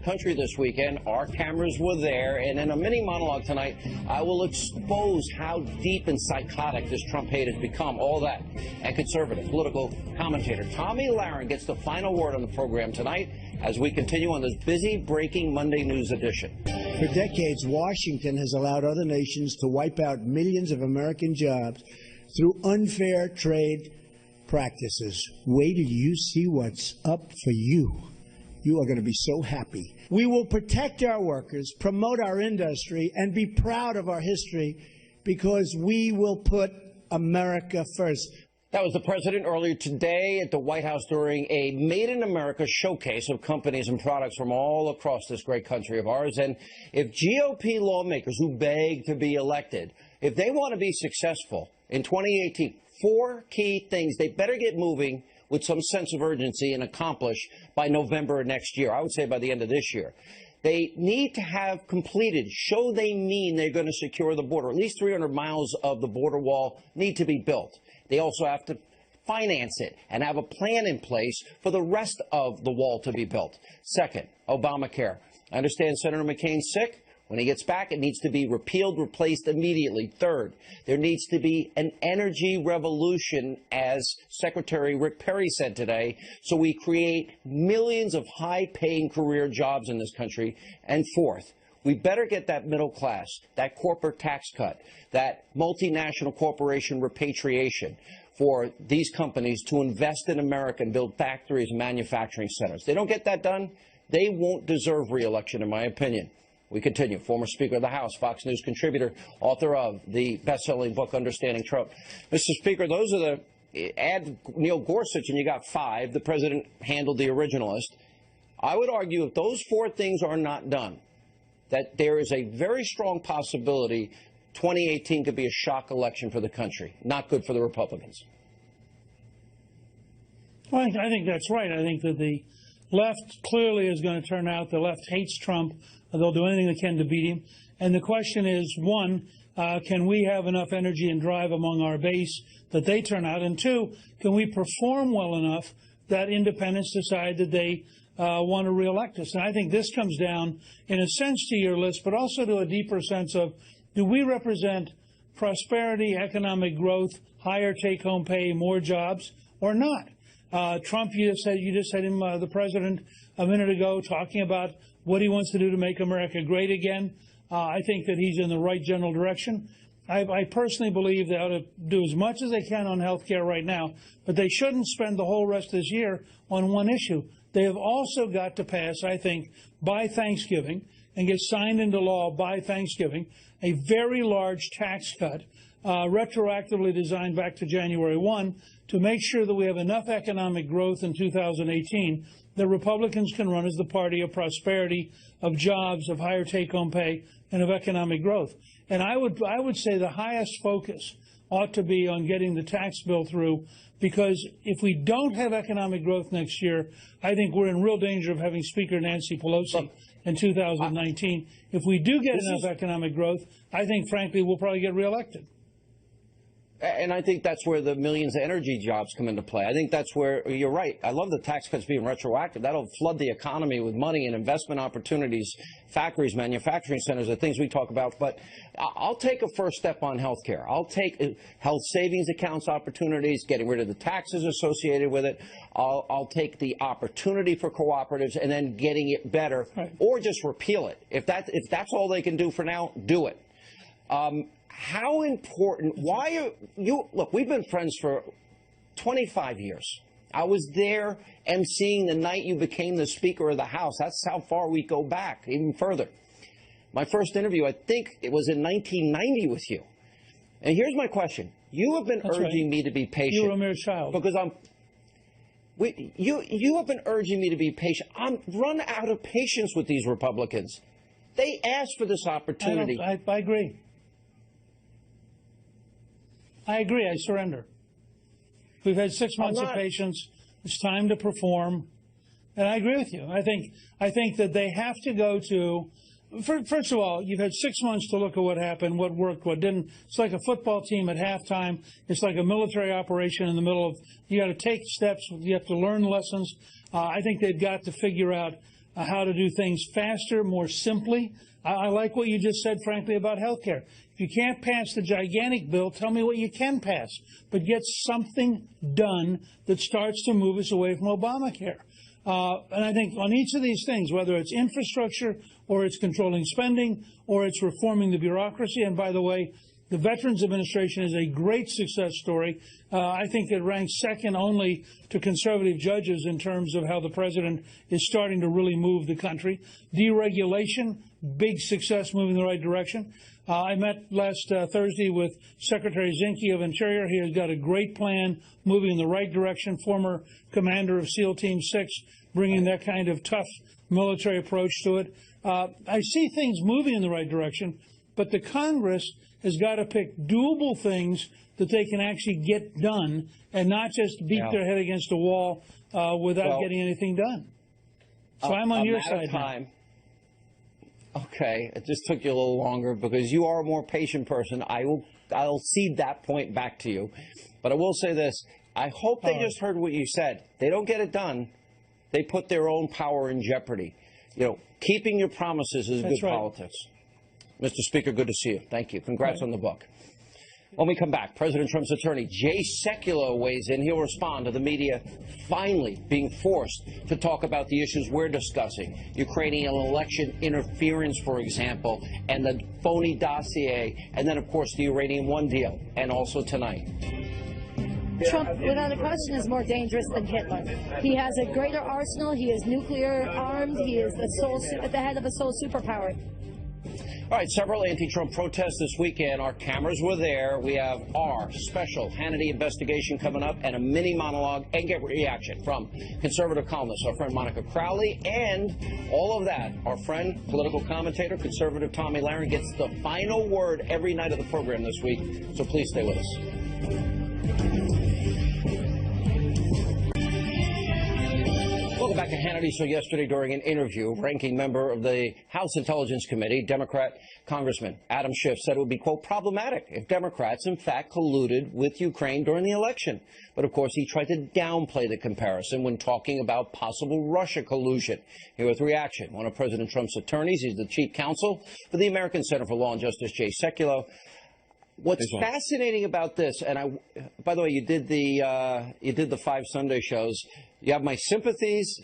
country this weekend. Our cameras were there, and in a mini monologue tonight, I will expose how deep and psychotic this Trump hate has become. All that. And conservative political commentator Tommy Lahren gets the final word on the program tonight as we continue on this busy breaking Monday news edition. For decades, Washington has allowed other nations to wipe out millions of American jobs through unfair trade practices. Wait till you see what's up for you. You are going to be so happy. We will protect our workers, promote our industry, and be proud of our history because we will put America first. That was the president earlier today at the White House during a Made in America showcase of companies and products from all across this great country of ours. And if GOP lawmakers who beg to be elected, if they want to be successful in 2018, 4 key things they better get moving with some sense of urgency and accomplish by November of next year. I would say by the end of this year. They need to have completed, show they mean they're going to secure the border. At least 300 miles of the border wall need to be built. They also have to finance it and have a plan in place for the rest of the wall to be built. Second, Obamacare. I understand Senator McCain's sick. When he gets back, it needs to be repealed, replaced immediately. Third, there needs to be an energy revolution, as Secretary Rick Perry said today, so we create millions of high-paying career jobs in this country. And fourth, we better get that middle class, that corporate tax cut, that multinational corporation repatriation for these companies to invest in America and build factories and manufacturing centers. They don't get that done, they won't deserve re-election, in my opinion. We continue. Former Speaker of the House, Fox News contributor, author of the best-selling book, Understanding Trump. Mr. Speaker, those are add Neil Gorsuch, and you got 5. The president handled the originalist. I would argue if those 4 things are not done, that there is a very strong possibility 2018 could be a shock election for the country. Not good for the Republicans. Well, I think that's right. I think that the left clearly is going to turn out. The left hates Trump. They'll do anything they can to beat him. And the question is, 1, can we have enough energy and drive among our base that they turn out? And 2, can we perform well enough that independents decide that they want to reelect us? And I think this comes down, in a sense, to your list, but also to a deeper sense of, do we represent prosperity, economic growth, higher take-home pay, more jobs, or not? Trump, you just said him, the president, a minute ago, talking about what he wants to do to make America great again. I think that he's in the right general direction. I personally believe they ought to do as much as they can on health care right now, but they shouldn't spend the whole rest of this year on one issue. They have also got to pass, I think, by Thanksgiving and get signed into law by Thanksgiving, a very large tax cut, retroactively designed back to January 1, to make sure that we have enough economic growth in 2018 that Republicans can run as the party of prosperity, of jobs, of higher take-home pay, and of economic growth. And I would say the highest focus ought to be on getting the tax bill through, because if we don't have economic growth next year, I think we're in real danger of having Speaker Nancy Pelosi in 2019. If we do get enough economic growth, I think, frankly, we'll probably get reelected. And I think that's where the millions of energy jobs come into play. I think that's where you're right. I love the tax cuts being retroactive. That'll flood the economy with money and investment opportunities, factories, manufacturing centers, the things we talk about. But I'll take a first step on health care. I'll take health savings accounts opportunities, getting rid of the taxes associated with it. I'll take the opportunity for cooperatives and then getting it better, or just repeal it. If that's all they can do for now, do it. How important, why are you, look, we've been friends for 25 years. I was there emceeing the night you became the Speaker of the House. That's how far we go back, even further. My first interview, I think it was in 1990 with you. And here's my question. You have been urging me to be patient. You were a mere child. Because you have been urging me to be patient. I'm run out of patience with these Republicans. They asked for this opportunity. I agree. I agree. I surrender. We've had 6 months of patience. It's time to perform. And I agree with you. I think that they have to go to, first of all, you've had 6 months to look at what happened, what worked, what didn't. It's like a football team at halftime. It's like a military operation in the middle of, you got to take steps. You have to learn lessons. I think they've got to figure out how to do things faster, more simply. I like what you just said, frankly, about health care. If you can't pass the gigantic bill, tell me what you can pass. But get something done that starts to move us away from Obamacare. And I think on each of these things, whether it's infrastructure or it's controlling spending or it's reforming the bureaucracy, and by the way, the Veterans Administration is a great success story. I think it ranks second only to conservative judges in terms of how the president is starting to really move the country. Deregulation, big success, moving in the right direction. I met last Thursday with Secretary Zinke of Interior. He has got a great plan, moving in the right direction. Former commander of SEAL Team 6, bringing that kind of tough military approach to it. I see things moving in the right direction, but the Congress has got to pick doable things that they can actually get done and not just beat their head against a wall without getting anything done. So I'm on your side now. Okay, it just took you a little longer because you are a more patient person. I'll cede that point back to you. But I will say this. I hope they just heard what you said. They don't get it done. They put their own power in jeopardy. You know, keeping your promises is good politics. Mr. Speaker, good to see you. Thank you. Congrats on the book. When we come back, President Trump's attorney, Jay Sekulow, weighs in. He'll respond to the media finally being forced to talk about the issues we're discussing. Ukrainian election interference, for example, and the phony dossier, and then, of course, the Uranium One deal, and also tonight. Trump, without a question, is more dangerous than Hitler. He has a greater arsenal. He is nuclear armed. He is at the head of a sole superpower. All right, several anti-Trump protests this weekend. Our cameras were there. We have our special Hannity investigation coming up and a mini monologue and get reaction from conservative columnist, our friend Monica Crowley, and all of that, our friend, political commentator, conservative Tommy Lahren gets the final word every night of the program this week, so please stay with us. Welcome back to Hannity. So yesterday during an interview, ranking member of the House Intelligence Committee, Democrat Congressman Adam Schiff, said it would be, quote, problematic if Democrats, in fact, colluded with Ukraine during the election. But, of course, he tried to downplay the comparison when talking about possible Russia collusion. Here with reaction, one of President Trump's attorneys, he's the chief counsel for the American Center for Law and Justice, Jay Sekulow. What's fascinating about this, and by the way, you did the 5 Sunday shows. You have my sympathies,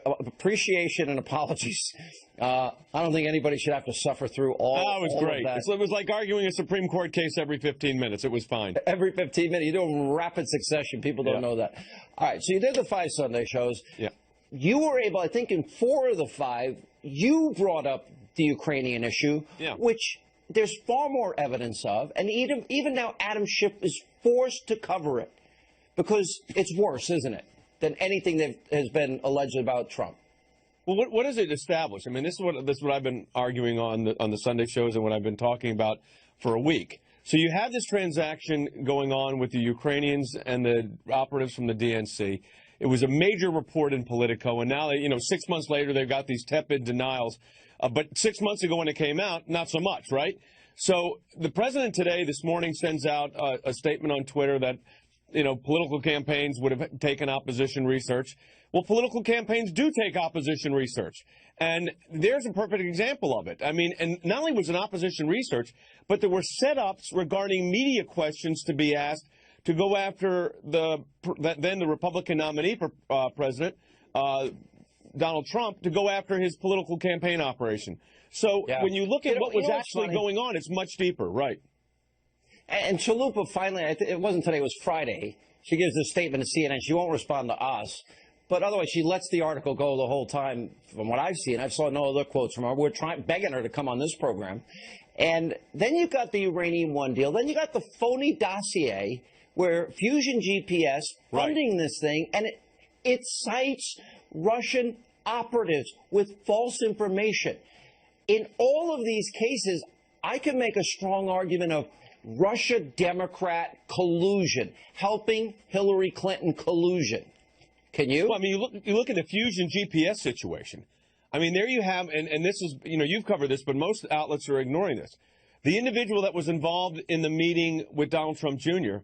appreciation, and apologies. I don't think anybody should have to suffer through all. Oh, it was great. It was like arguing a Supreme Court case every 15 minutes. It was fine. Every 15 minutes, you do it in rapid succession. People don't know that. All right, so you did the 5 Sunday shows. Yeah. You were able, I think, in 4 of the 5, you brought up the Ukrainian issue, which there's far more evidence of, and even now Adam Schiff is forced to cover it because it's worse, isn't it, than anything that has been alleged about Trump. Well, what does it establish? I mean, this is what I've been arguing on the Sunday shows and what I've been talking about for a week. So you have this transaction going on with the Ukrainians and the operatives from the DNC. It was a major report in Politico, and now, 6 months later, they've got these tepid denials. But 6 months ago when it came out, not so much, right? So the president today, this morning, sends out a statement on Twitter that, political campaigns would have taken opposition research. Well, political campaigns do take opposition research. And there's a perfect example of it. I mean, and not only was it opposition research, but there were setups regarding media questions to be asked to go after then the Republican nominee for president, Donald Trump, to go after his political campaign operation. So when you look at what was actually going on, it's much deeper, right? And Chalupa finally, it wasn't today, it was Friday, she gives this statement to CNN. She won't respond to us. But otherwise, she lets the article go the whole time. From what I've seen, I saw no other quotes from her. We're begging her to come on this program. And then you got the Uranium One deal. Then you got the phony dossier where Fusion GPS funding this thing, and it cites Russian operatives with false information. In all of these cases, I can make a strong argument of Russia-Democrat collusion, helping Hillary Clinton collusion. Can you? Well, I mean, you look at the Fusion GPS situation. I mean, there you have, and this is, you've covered this, but most outlets are ignoring this. The individual that was involved in the meeting with Donald Trump Jr.,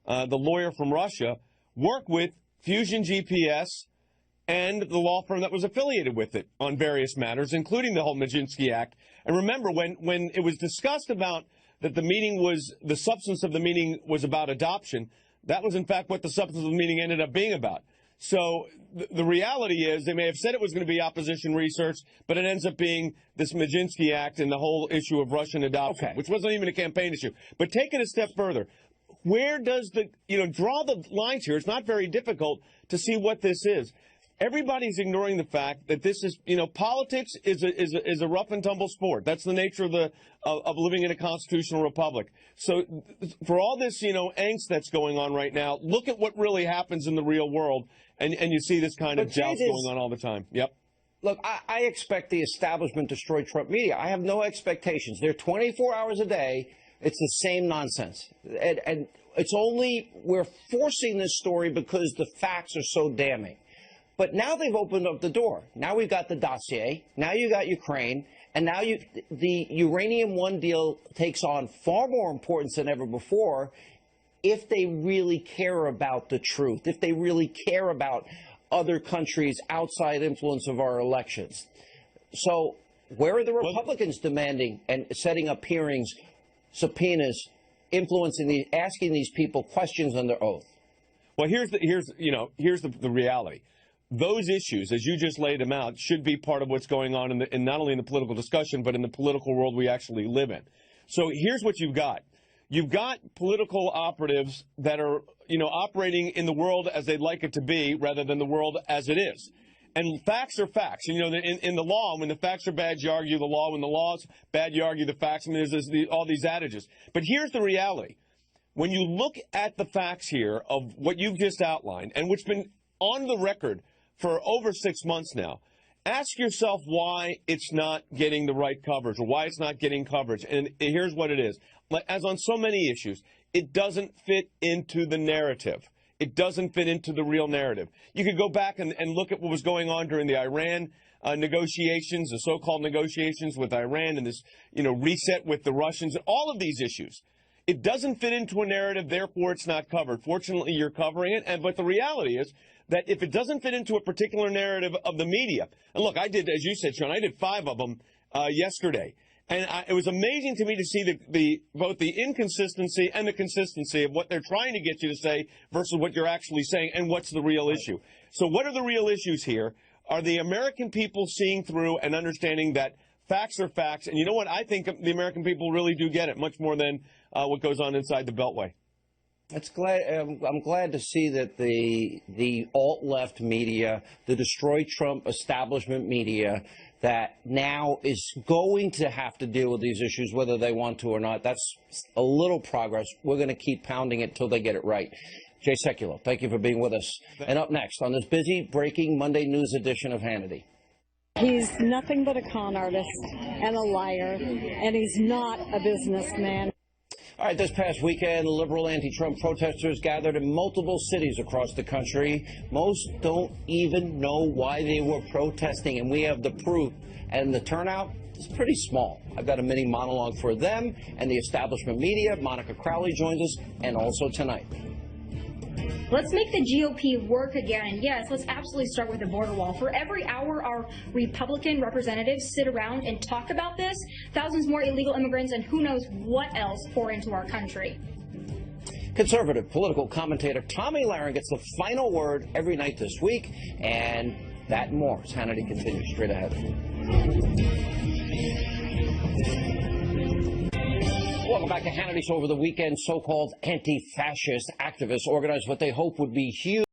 the lawyer from Russia, worked with Fusion GPS and the law firm that was affiliated with it on various matters, including the whole Maginski Act. And remember, when it was discussed about that the substance of the meeting was about adoption, that was in fact what the substance of the meeting ended up being about. So the reality is they may have said it was going to be opposition research, but it ends up being this Maginski Act and the whole issue of Russian adoption, which wasn't even a campaign issue. But take it a step further. Where does draw the lines here? It's not very difficult to see what this is. Everybody's ignoring the fact that this is, politics is a rough and tumble sport. That's the nature of living in a constitutional republic. So for all this, angst that's going on right now, look at what really happens in the real world, and you see this kind of joust going on all the time. Yep. Look, I expect the establishment to destroy Trump media. I have no expectations. They're 24 hours a day. It's the same nonsense. And it's only we're forcing this story because the facts are so damning. But now they've opened up the door. Now we've got the dossier. Now you got Ukraine. And now the Uranium One deal takes on far more importance than ever before if they really care about the truth, if they really care about other countries' outside influence of our elections. So where are the Republicans demanding and setting up hearings, subpoenas, influencing asking these people questions under oath? Well, here's the reality. Those issues, as you just laid them out, should be part of what's going on in not only in the political discussion, but in the political world we actually live in. So here's what you've got. You've got political operatives that are, operating in the world as they'd like it to be rather than the world as it is. And facts are facts. And, in the law, when the facts are bad, you argue the law. When the law's bad, you argue the facts. I mean, there's all these adages. But here's the reality. When you look at the facts here of what you've just outlined, and which has been on the record for over 6 months now, ask yourself why it's not getting the right coverage or why it's not getting coverage. And here's what it is. As on so many issues, it doesn't fit into the narrative. It doesn't fit into the real narrative. You could go back and look at what was going on during the Iran negotiations, the so-called negotiations with Iran and this, reset with the Russians, and all of these issues. It doesn't fit into a narrative, therefore it's not covered. Fortunately, you're covering it, but the reality is that if it doesn't fit into a particular narrative of the media, and look, I did, as you said, Sean, I did 5 of them yesterday, and it was amazing to me to see both the inconsistency and the consistency of what they're trying to get you to say versus what you're actually saying and what's the real issue. So what are the real issues here? Are the American people seeing through and understanding that facts are facts? And you know what? I think the American people really do get it, much more than what goes on inside the Beltway. I'm glad to see that the alt-left media, the destroy Trump establishment media, that now is going to have to deal with these issues whether they want to or not. That's a little progress. We're going to keep pounding it till they get it right. Jay Sekulow, thank you for being with us. And up next on this busy, breaking Monday news edition of Hannity. He's nothing but a con artist and a liar, and he's not a businessman. All right, this past weekend, liberal anti-Trump protesters gathered in multiple cities across the country. Most don't even know why they were protesting, and we have the proof. And the turnout is pretty small. I've got a mini monologue for them and the establishment media. Monica Crowley joins us, and also tonight. Let's make the GOP work again. And yes, let's absolutely start with the border wall. For every hour our Republican representatives sit around and talk about this, thousands more illegal immigrants and who knows what else pour into our country. Conservative political commentator Tomi Lahren gets the final word every night this week, and that and more as Hannity continues straight ahead. Welcome back to Hannity. So over the weekend, so-called anti-fascist activists organized what they hope would be huge